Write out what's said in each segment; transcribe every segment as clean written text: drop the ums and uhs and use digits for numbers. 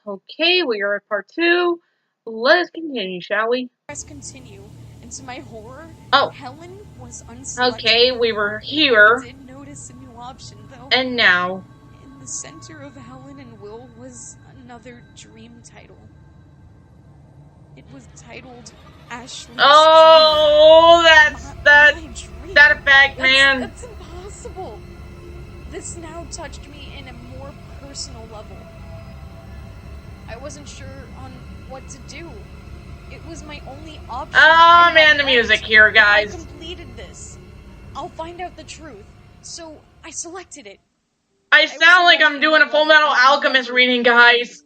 Okay, we are at part 2. Let us continue, shall we? Press continue, and to my horror, Oh. Helen was unselected. Okay, we were here. I did notice a new option, though. And now. In the center of Helen and Will was another dream title. It was titled Ashley's Oh, Dream. that effect, man. That's impossible. This now touched me in a more personal level. I wasn't sure on what to do. It was my only option. Oh man, the music here, guys. I completed this. I'll find out the truth. So I selected it. I sound like I'm doing a Full Metal Alchemist reading, guys.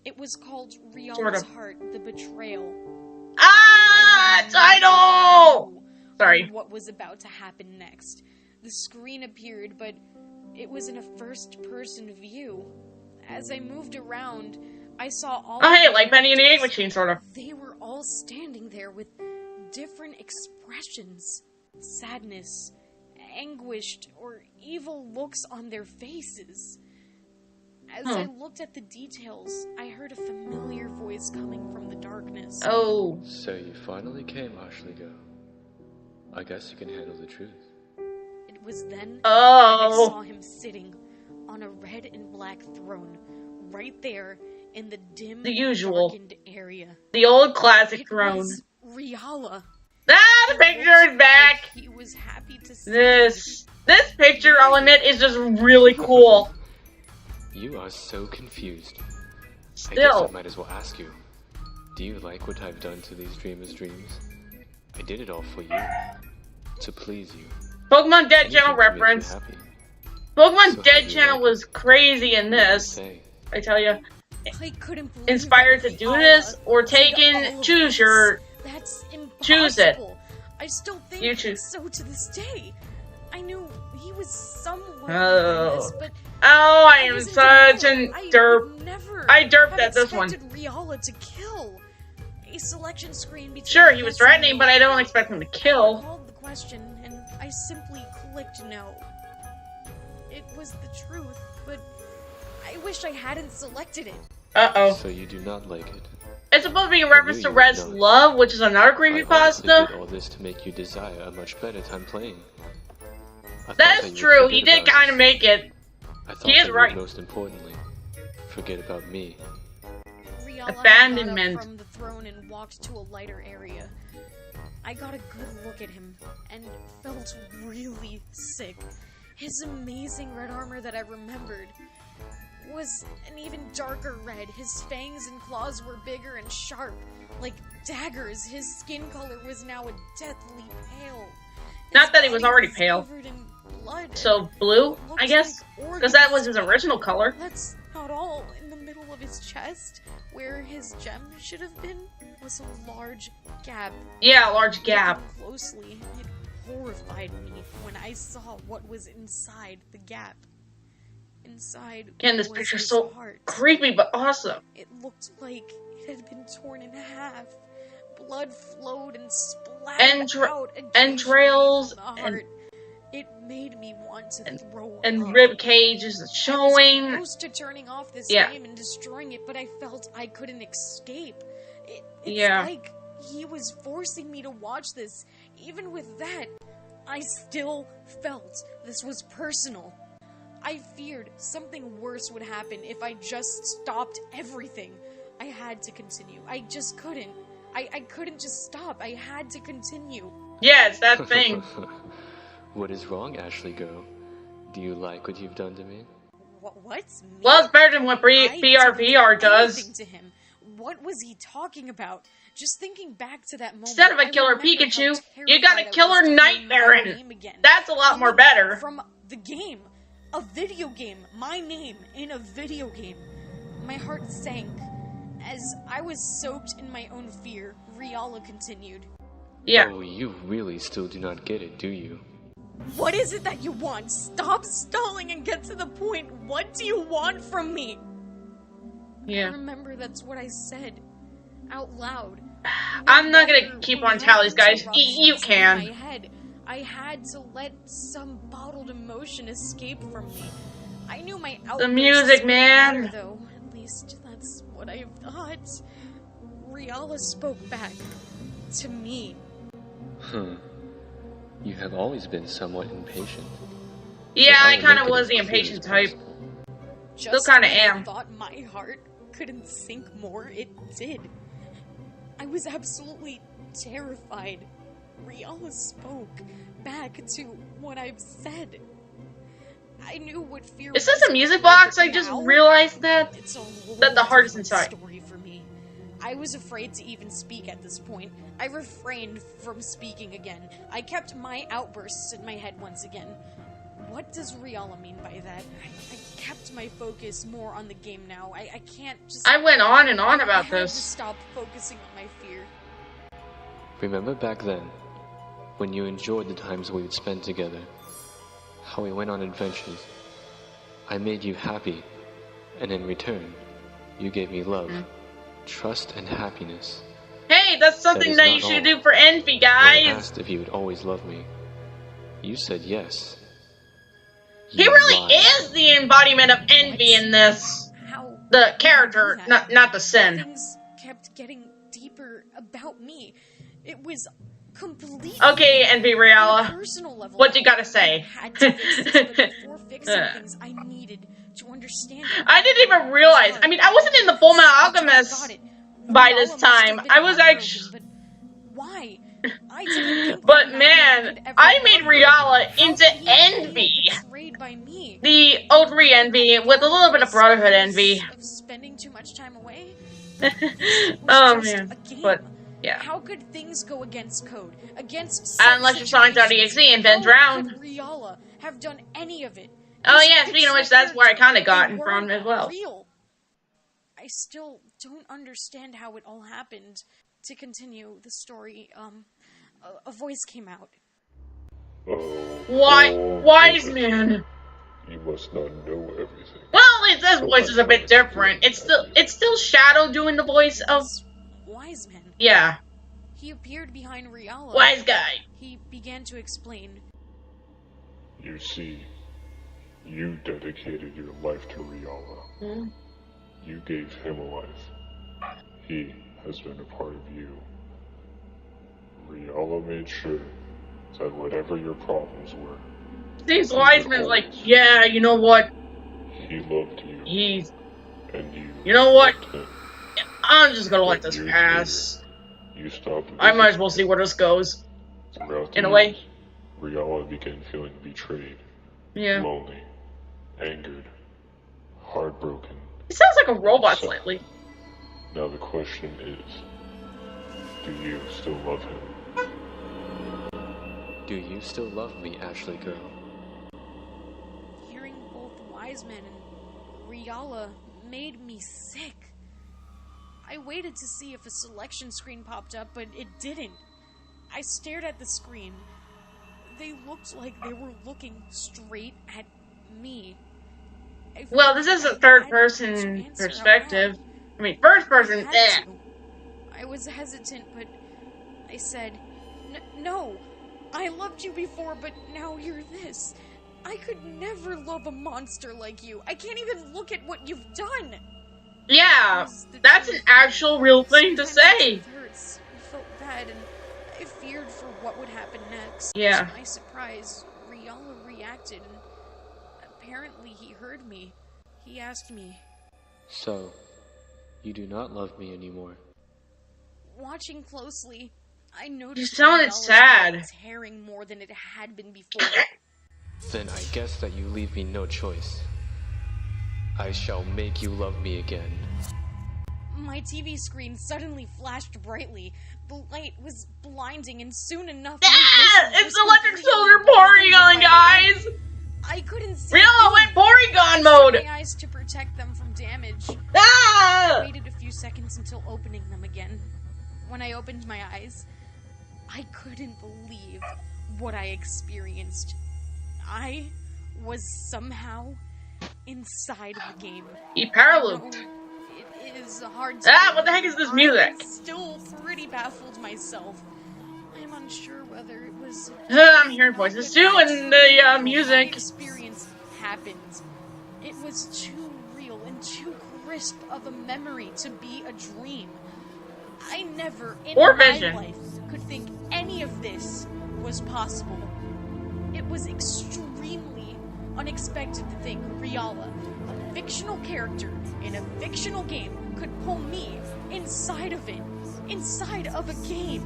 It was called Reala's Heart, The Betrayal. Ah, title! Sorry. What was about to happen next. The screen appeared, but it was in a first-person view. As I moved around, I saw all. Oh, hey, like Penny and the Ink Machine, sort of. They were all standing there with different expressions: sadness, anguished, or evil looks on their faces. As I looked at the details, I heard a familiar voice coming from the darkness. Oh. So you finally came, Ashley girl. I guess you can handle the truth. It was then that I Oh. saw him sitting on a red and black throne, right there in the dim, darkened area. The old classic throne. Was Reala. Ah, the picture is back! He was happy to see This picture, I'll admit, is just really cool. You are so confused. Still. I guess I might as well ask you. Do you like what I've done to these dreamers' dreams? I did it all for you. To please you. Pokemon Dead Channel reference. Pokemon Dead Channel was crazy in this. I tell you. I couldn't believe Inspired to do this or taken, choose your. That's impossible. Choose it. I still think You choose. so to this day. I knew he was somewhat Oh. but Oh, I am such a derp. I derped at this one. Reala to kill. A selection screen between. Sure, he was threatening, but I don't expect him to kill. I called the question and I simply clicked no. It was the truth, but I wish I hadn't selected it. Uh-oh. So you do not like it. It's supposed to be a reference to Red's Love, which is another CreepyPasta. I did all this to make you desire a much better time playing. That is true, he did kind of make it. He is right. Most importantly, forget about me. Reala Abandonment. got up from the throne and walked to a lighter area. I got a good look at him and felt really sick. His amazing red armor that I remembered was an even darker red. His fangs and claws were bigger and sharp, like daggers. His skin color was now a deathly pale. Not that he was already pale. Covered in blood. So blue, I guess? Because that was his original color. That's not all. In the middle of his chest, where his gem should have been, was a large gap. Yeah, a large gap. Looking closely, it horrified me when I saw what was inside the gap. Inside Again, this was picture's his so heart. creepy but awesome. It looked like it had been torn in half. Blood flowed and splattered out entrails the heart. It made me want to throw and up. rib cage is showing. I was close to turning off this game and destroying it, but I felt I couldn't escape. It's like he was forcing me to watch this. Even with that, I still felt this was personal. I feared something worse would happen if I just stopped everything. I had to continue. I just couldn't. I couldn't just stop. I had to continue. Yeah, it's that thing. What is wrong, Ashley girl? Do you like what you've done to me? What's me? Well, it's better than what BRVR does. To him. What was he talking about? Just thinking back to that moment. Instead of a killer Pikachu, you got a killer Nightmare in. That's a lot more better. From the game. A video game. My name in a video game. My heart sank. As I was soaked in my own fear, Reala continued. Yeah. Oh, you really still do not get it, do you? What is it that you want? Stop stalling and get to the point. What do you want from me? Yeah. I remember that's what I said. Out loud. I'm not gonna keep on tallies, guys. You can. My head. I had to let some bottled emotion escape from me. I knew my outbursts The music, man. were better, though. At least that's what I thought. Reala spoke back to me. You have always been somewhat impatient. Yeah, So I kind of make it was as the clear impatient as type. possible. Still kind of I am. thought my heart couldn't sink more, it did. I was absolutely terrified. Reala spoke back to what I've said. I knew what fear was. Is this a music before, box? but I just now, realized that. it's a whole That the heart is different inside. story for me. I was afraid to even speak at this point. I refrained from speaking again. I kept my outbursts in my head once again. What does Reala mean by that? I kept my focus more on the game now. I can't just... I went on and on I about had this. to stop focusing on my fear. Remember back then, when you enjoyed the times we would spend together, how we went on adventures. I made you happy, and in return, you gave me love, trust, and happiness. Hey, that's something that you should do for Envy, guys! When I asked if you would always love me, you said yes. He really is the embodiment of envy in this. How? The character, not the sin. Things kept getting deeper about me. It was completely Okay, Envy on a Reala. personal level. What you gotta say? I had to fix this, but before fixing things, I needed to understand it. I didn't even realize. I mean, I wasn't in the Full Metal Alchemist by this time. I was actually... But why? I didn't think But that man, ever I made love her. Reala How into could he feel envy. betrayed by me? The Odri envy with a little bit of Brotherhood envy. Of spending too much time away? Oh man, but yeah. How could things go against code? Against unless you're Sonic.exe and then drowned. How could Reala have done any of it? Oh yeah, speaking of which, that's where I kind of got They from as well. Real. I still don't understand how it all happened. To continue the story, a voice came out. Wise man. You must not know everything. Well, this voice is a bit different. It's still Shadow doing the voice of Wise man. Yeah. He appeared behind Reala. Wise guy. He began to explain. You see, you dedicated your life to Reala. You gave him a life. He has been a part of you. Reala made sure that whatever your problems were, Seems Wiseman's like, yeah, you know what? he loved you. And you know what? loved him. I'm just gonna let this pass. You stopped. I might as well see where this goes. Throughout In the a way. years, Reala began feeling betrayed, Yeah. lonely, angered, heartbroken. He sounds like a robot slightly. Now the question is, do you still love him? Do you still love me, Ashley girl? Hearing both Wiseman and Reala made me sick. I waited to see if a selection screen popped up, but it didn't. I stared at the screen. They looked like they were looking straight at me. Well, this is a third-person perspective. I mean, first-person, eh. I was hesitant, but I said, no. I loved you before, but now you're this. I could never love a monster like you. I can't even look at what you've done. Yeah, that's an actual real thing to say. It hurts. I felt bad, and I feared for what would happen next. Yeah. To my surprise, Reala reacted, and apparently he heard me. He asked me, So, you do not love me anymore. Watching closely, I noticed You sounded Reala's sad. heart tearing more than it had been before. Then I guess that you leave me no choice. I shall make you love me again. My TV screen suddenly flashed brightly. The light was blinding, and soon enough, It's Electric Soldier Porygon, guys! I couldn't see. Reala went Porygon mode! My eyes to protect them from damage. Ah! I waited a few seconds until opening them again. When I opened my eyes, I couldn't believe what I experienced. I was somehow inside the game. He paralooped. It is hard to... What the heck is this music? I'm still pretty baffled myself. I'm unsure whether it was... I'm hearing voices too, and the music. My experience happened. It was too real and too wisp of a memory to be a dream. I never in Or my vision. life could think any of this was possible. It was extremely unexpected to think Reala, a fictional character in a fictional game, could pull me inside of it, inside of a game.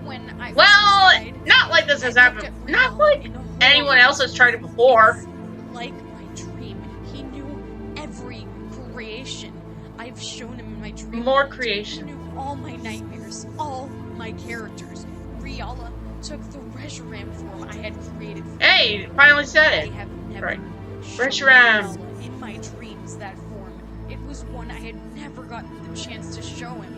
When I was inside, not like this has happened. Not like anyone else has tried it before. Like my dream, he knew every creation I've shown him in my dream. More creation. He knew all my nightmares, all my characters. Reala took the Reshiram form I had created. Hey, finally said I it. have never Right. shown Reshiram. Reala in my dreams that form. It was one I had never gotten the chance to show him.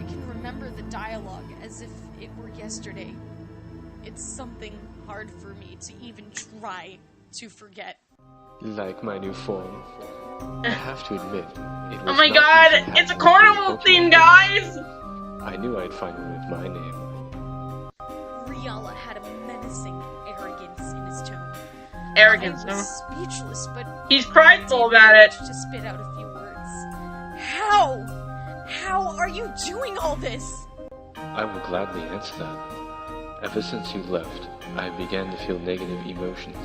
I can remember the dialogue as if it were yesterday. It's something hard for me to even try to forget. Like my new form. I have to admit, it was Oh my not god, easy it's a having carnival Pokemon theme, games. guys! I knew I'd find one with my name. Reala had a menacing arrogance in his tone. Arrogance, I no? was speechless, but He's prideful about it. to spit out a few words. How are you doing all this? I will gladly answer that. Ever since you left, I began to feel negative emotions.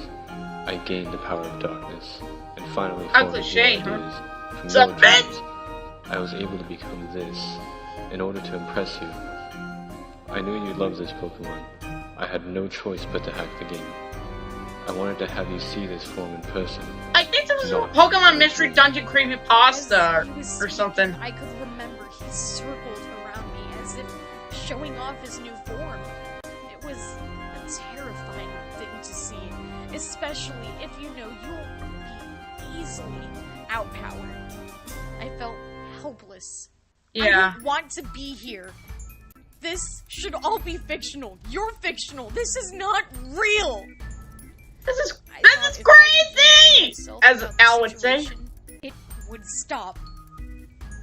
I gained the power of darkness, and finally How formed new cliche, huh? ideas from Sup, no bitch? dreams. I was able to become this, in order to impress you. I knew you'd love this Pokemon. I had no choice but to hack the game. I wanted to have you see this form in person. I think this was a No. Pokemon Mystery Dungeon As CreepyPasta he was or something. speaking, I could remember he circled around me as if showing off his new form. It was a terrifying thing to see, especially if you know you'll be easily outpowered. I felt helpless. I Yeah. don't want to be here. This should all be fictional. You're fictional. This is not real. This is I this thought is if I could remind crazy! myself As about the Al would say. situation, it would stop.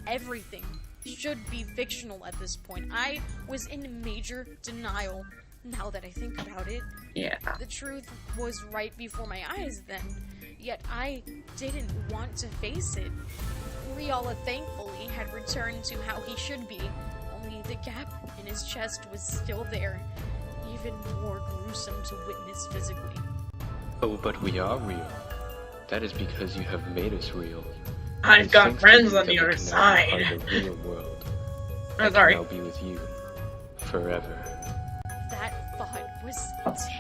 Everything should be fictional at this point. I was in major denial now that I think about it. Yeah. The truth was right before my eyes then, yet I didn't want to face it. Reala thankfully had returned to how he should be, only the gap in his chest was still there, even more gruesome to witness physically. Oh, but we are real. That is because you have made us real. I've It's got thanks to friends you on the that we other can now be part side. of the real world. I'm sorry. I'll be with you forever. That thought was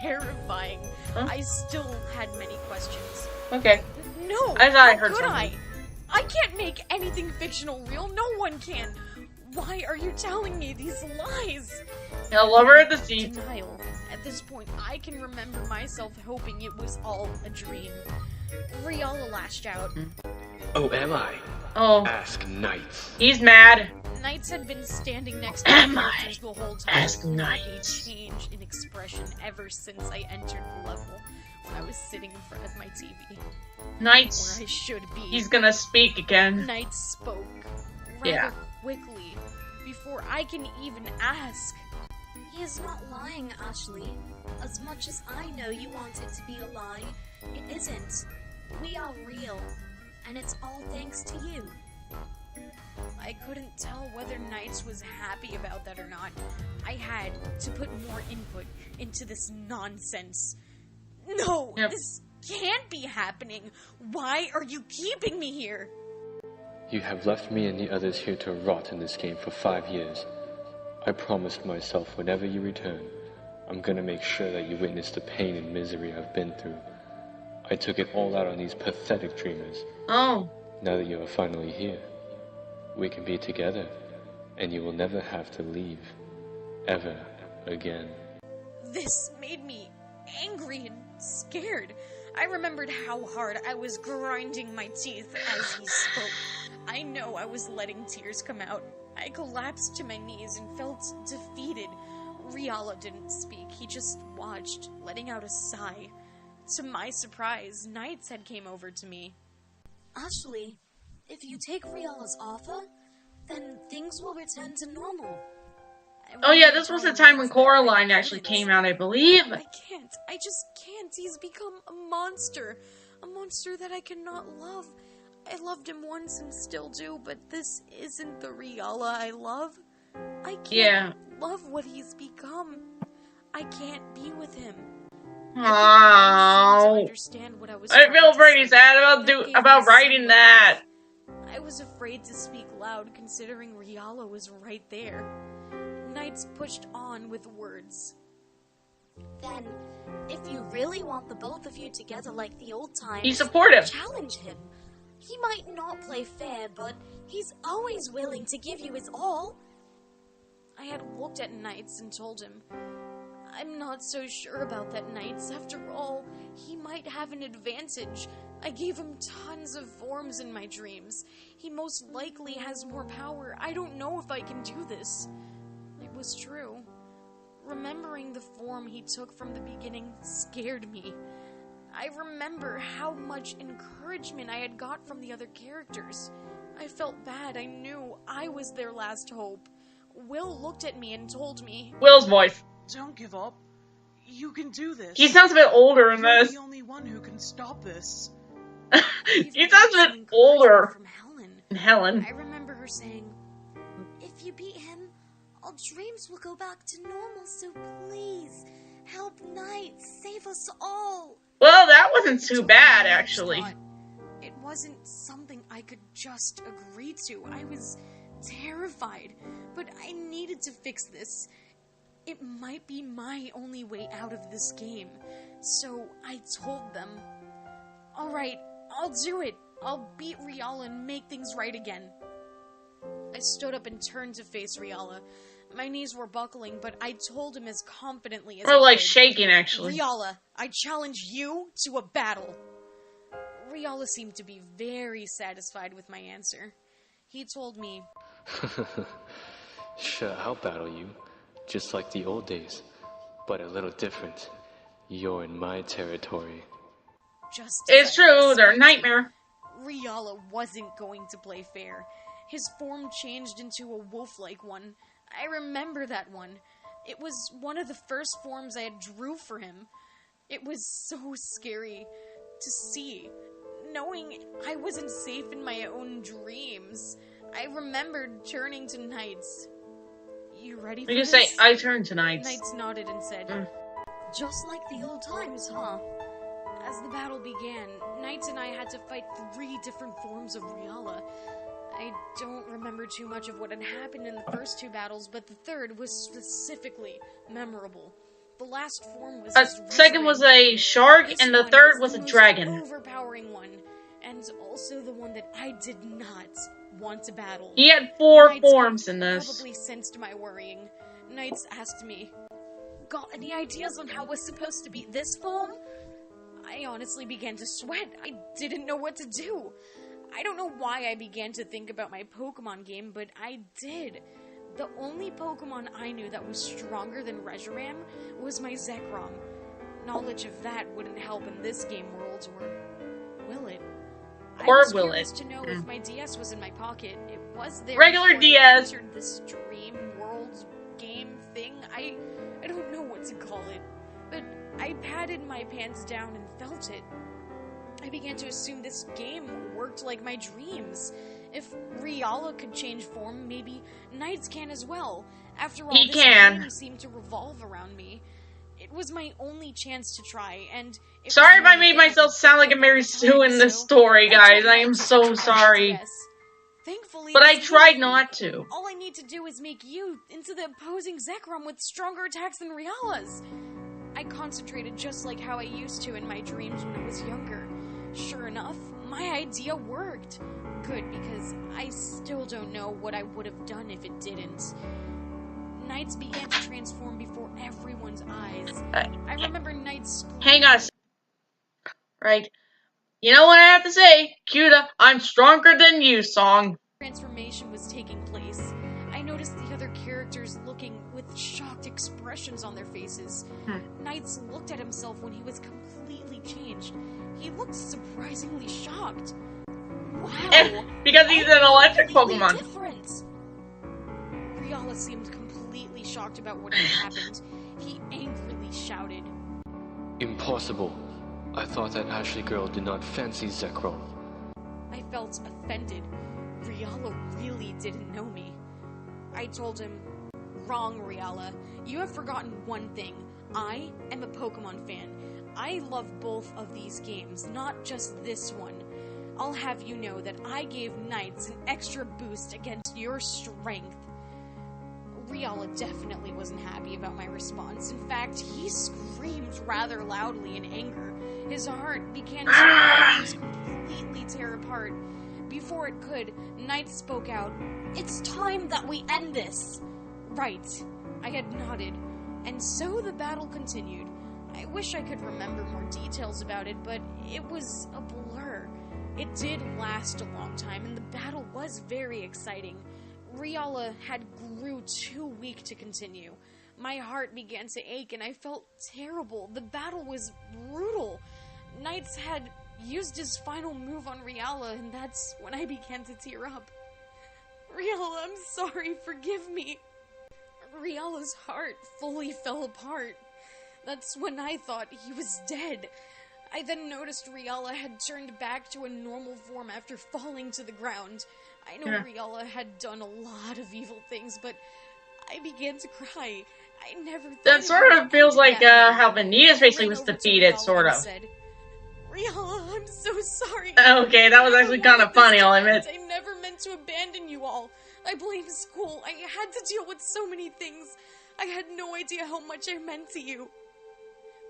terrifying. Huh? I still had many questions. Okay. No, I thought I how heard could something. I can't make anything fictional real. No one can. Why are you telling me these lies? Yeah, lover of the seas. Denial. At this point, I can remember myself hoping it was all a dream. Reala lashed out. Oh, am I? Oh, Ask Knights. he's mad. Knights had been standing next to Am the I? characters the whole time. Ask A Knights. change in expression ever since I entered the level when I was sitting in front of my TV, Knights. where I should be. He's gonna speak again. Knight spoke rather Yeah. quickly before I can even ask. He is not lying, Ashley. As much as I know you want it to be a lie, it isn't. We are real, and it's all thanks to you. I couldn't tell whether Knights was happy about that or not. I had to put more input into this nonsense. No, Yep. this can't be happening. Why are you keeping me here? You have left me and the others here to rot in this game for 5 years. I promised myself whenever you return, I'm gonna make sure that you witness the pain and misery I've been through. I took it all out on these pathetic dreamers. Oh, Now that you are finally here, we can be together, and you will never have to leave. Ever again. This made me angry and scared. I remembered how hard I was grinding my teeth as he spoke. I know I was letting tears come out. I collapsed to my knees and felt defeated. Reala didn't speak. He just watched, letting out a sigh. To my surprise, Knights had came over to me. Ashley, if you take Reala's offer, then things will return to normal. oh yeah, this was the time when Coraline actually came out, I believe. I can't. I just can't. He's become a monster. A monster that I cannot love. I loved him once and still do, but this isn't the Reala I love. I can't love what he's become. I can't be with him. I feel pretty sad about writing that. I was afraid to speak loud, considering Reala was right there. Knights pushed on with words. Then, if you really want the both of you together like the old times, he's supportive. Challenge him. He might not play fair, but he's always willing to give you his all. I had looked at Knights and told him, I'm not so sure about that, Knights. After all, he might have an advantage. I gave him tons of forms in my dreams. He most likely has more power. I don't know if I can do this. It was true. Remembering the form he took from the beginning scared me. I remember how much encouragement I had got from the other characters. I felt bad. I knew I was their last hope. Will looked at me and told me, Will's voice. Don't give up. You can do this. He sounds a bit older in You're this. the only one who can stop this. He sounds a bit older. From Helen. I remember her saying, If you beat him, our dreams will go back to normal, so please, help Knights, save us all. Well, that wasn't too bad, actually. It wasn't something I could just agree to. I was terrified, but I needed to fix this. It might be my only way out of this game. So I told them, alright, I'll do it. I'll beat Reala and make things right again. I stood up and turned to face Reala. My knees were buckling, but I told him as confidently as I could. Or like shaking, actually. Reala, I challenge you to a battle. Reala seemed to be very satisfied with my answer. He told me, Sure, I'll battle you. Just like the old days. But a little different. You're in my territory. It's true, they're a nightmare. Reala wasn't going to play fair. His form changed into a wolf-like one. I remember that one. It was one of the first forms I had drew for him. It was so scary to see, knowing I wasn't safe in my own dreams. I remembered turning to Knights. You ready for this? You say, I turn to Knights. Knights nodded and said, Just like the old times, huh? As the battle began, Knights and I had to fight 3 different forms of Reala. I don't remember too much of what had happened in the first 2 battles, but the third was specifically memorable. The last form was second was a shark, and the third was a dragon. Overpowering one, and also the one that I did not want to battle. He had 4 Knights forms in this. Probably sensed my worrying. Knights asked me, "Got any ideas on how we're supposed to beat this form?" I honestly began to sweat. I didn't know what to do. I don't know why I began to think about my Pokemon game, but I did. The only Pokemon I knew that was stronger than Reshiram was my Zekrom. Knowledge of that wouldn't help in this game world, or will it? Or I was will curious it? to know if my DS was in my pocket. It was there. Regular before I DS. entered this dream world game thing. I don't know what to call it, but I patted my pants down and felt it. I began to assume this game worked like my dreams. If Reala could change form, maybe Knights can as well. After all, this game seemed to revolve around me. It was my only chance to try, and... Sorry if I made myself sound like a Mary Sue in this story, guys. I am so sorry. Thankfully, But I tried not to. All I need to do is make you into the opposing Zekrom with stronger attacks than Reala's. I concentrated just like how I used to in my dreams when I was younger. Sure enough, my idea worked. Good, because I still don't know what I would have done if it didn't. Knights began to transform before everyone's eyes. I remember Knights... Hang on. Right. You know what I have to say? Cue the I'm stronger than you song. Transformation was taking place. I noticed the other characters looking with shocked expressions on their faces. Knights looked at himself when he was completely changed. He looked surprisingly shocked. Wow! Because he's an electric Pokemon. Different. Reala seemed completely shocked about what had happened. He angrily shouted, Impossible. I thought that Ashley girl did not fancy Zekrom. I felt offended. Reala really didn't know me. I told him, "Wrong, Reala. You have forgotten one thing. I am a Pokemon fan. I love both of these games, not just this one. I'll have you know that I gave Knights an extra boost against your strength." Reala definitely wasn't happy about my response. In fact, he screamed rather loudly in anger. His heart began to completely tear apart. Before it could, Knight spoke out, "It's time that we end this." Right. I had nodded, and so the battle continued. I wish I could remember more details about it, but it was a blur. It did last a long time, and the battle was very exciting. Reala had grew too weak to continue. My heart began to ache, and I felt terrible. The battle was brutal. Knights had used his final move on Reala, and that's when I began to tear up. "Reala, I'm sorry, forgive me." Reala's heart fully fell apart. That's when I thought he was dead. I then noticed Reala had turned back to a normal form after falling to the ground. I know Reala had done a lot of evil things, but I began to cry. I never thought that sort of feels like how Vanitas basically was defeated, sort of. Said, "Reala, I'm so sorry." Okay, that was actually kind of funny, I'll admit. I never meant to abandon you all. I blame school. I had to deal with so many things. I had no idea how much I meant to you.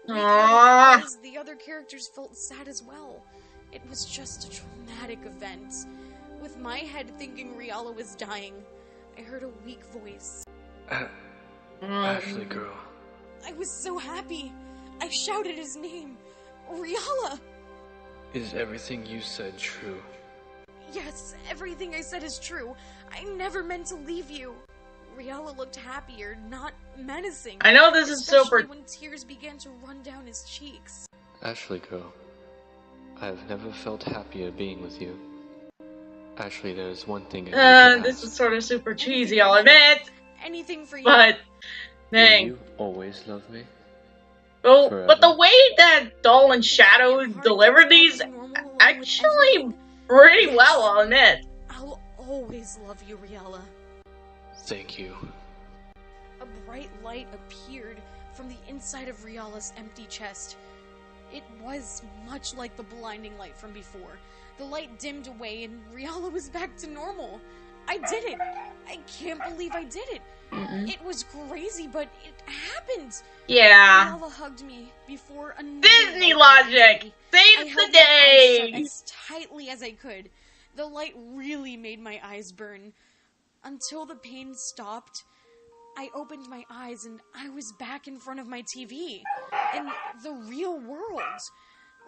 Because the other characters felt sad as well. It was just a traumatic event. With my head thinking Reala was dying, I heard a weak voice. Ashley girl. I was so happy. I shouted his name. "Reala!" Is everything you said true? Yes, everything I said is true. I never meant to leave you. Reala looked happier, not menacing. I know this is especially when tears began to run down his cheeks. Ashley girl, I've never felt happier being with you. Ashley, there's one thing I need to this is sort of super cheesy, I'll admit. Anything for you. But, dang. Will you always love me? Well, Forever. but the way that Doll and Shadow delivered these, actually pretty well, I'll admit. I'll always love you, Reala. Thank you. A bright light appeared from the inside of Reala's empty chest. It was much like the blinding light from before. The light dimmed away and Reala was back to normal. I did it! I can't believe I did it! It was crazy, but it happened! Yeah. Reala hugged me before another Disney logic! Save the day! As tightly as I could. The light really made my eyes burn. Until the pain stopped, I opened my eyes and I was back in front of my TV. In the real world.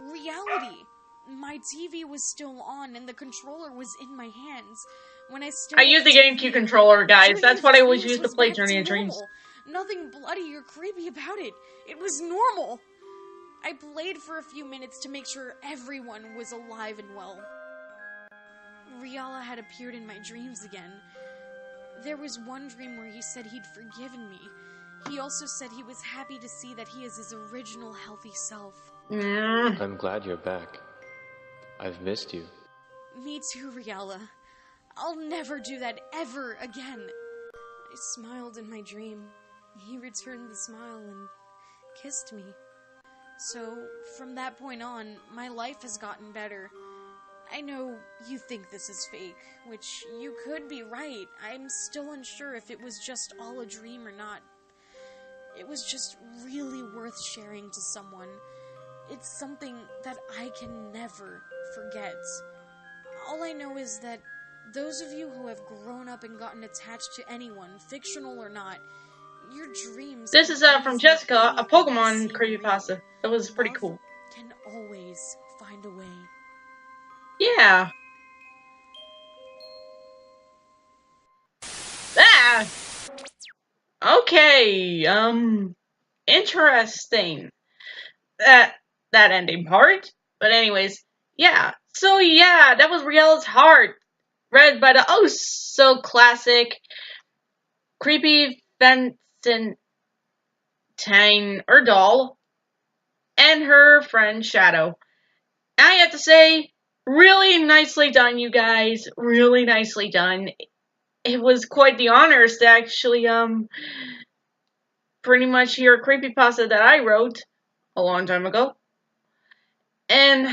Reality. My TV was still on and the controller was in my hands. When I used the GameCube controller, guys. That's what I always used to play Journey of Dreams. Nothing bloody or creepy about it. It was normal. I played for a few minutes to make sure everyone was alive and well. Reala had appeared in my dreams again. There was one dream where he said he'd forgiven me. He also said he was happy to see that he is his original healthy self. I'm glad you're back. I've missed you. Me too, Reala. I'll never do that ever again. I smiled in my dream. He returned the smile and kissed me. So, from that point on, my life has gotten better. I know you think this is fake, which you could be right. I'm still unsure if it was just all a dream or not. It was just really worth sharing to someone. It's something that I can never forget. All I know is that those of you who have grown up and gotten attached to anyone, fictional or not, your dreams... This is from Jessica, a Pokemon CreepyPasta. That was pretty cool. Can always find a way. Yeah. Ah! Okay, interesting. That ending part. But anyways, yeah. So yeah, that was Reala's Heart. Read by the oh so classic Creepy Vincentine Doll and her friend Shadow. I have to say, really nicely done, you guys. Really nicely done. It was quite the honors to actually pretty much hear a creepypasta that I wrote a long time ago. And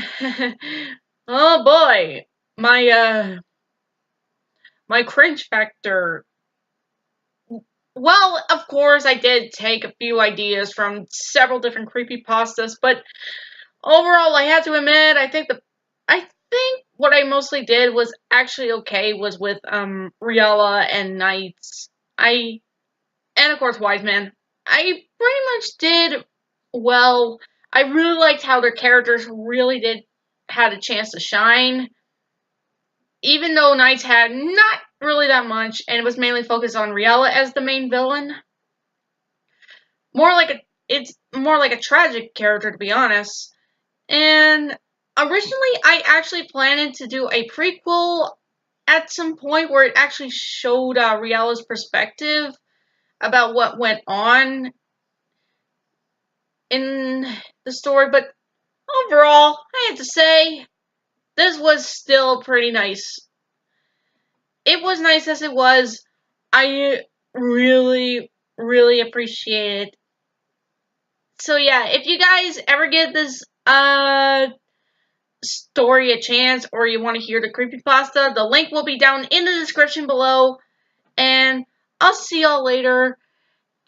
oh boy, my cringe factor. Well, of course, I did take a few ideas from several different creepypastas, but overall, I have to admit, I think what I mostly did was actually okay was with Reala and Knights. And of course Wise Man. I pretty much did well. I really liked how their characters really did had a chance to shine. Even though Knights had not really that much, and it was mainly focused on Reala as the main villain. It's more like a tragic character, to be honest. And originally, I actually planned to do a prequel at some point where it actually showed Reala's perspective about what went on in the story, but overall, I have to say, this was still pretty nice. It was nice as it was. I really, really appreciate it. So yeah, if you guys ever get this story a chance, or you want to hear the creepypasta, the link will be down in the description below. And I'll see y'all later.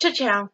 Ciao, ciao.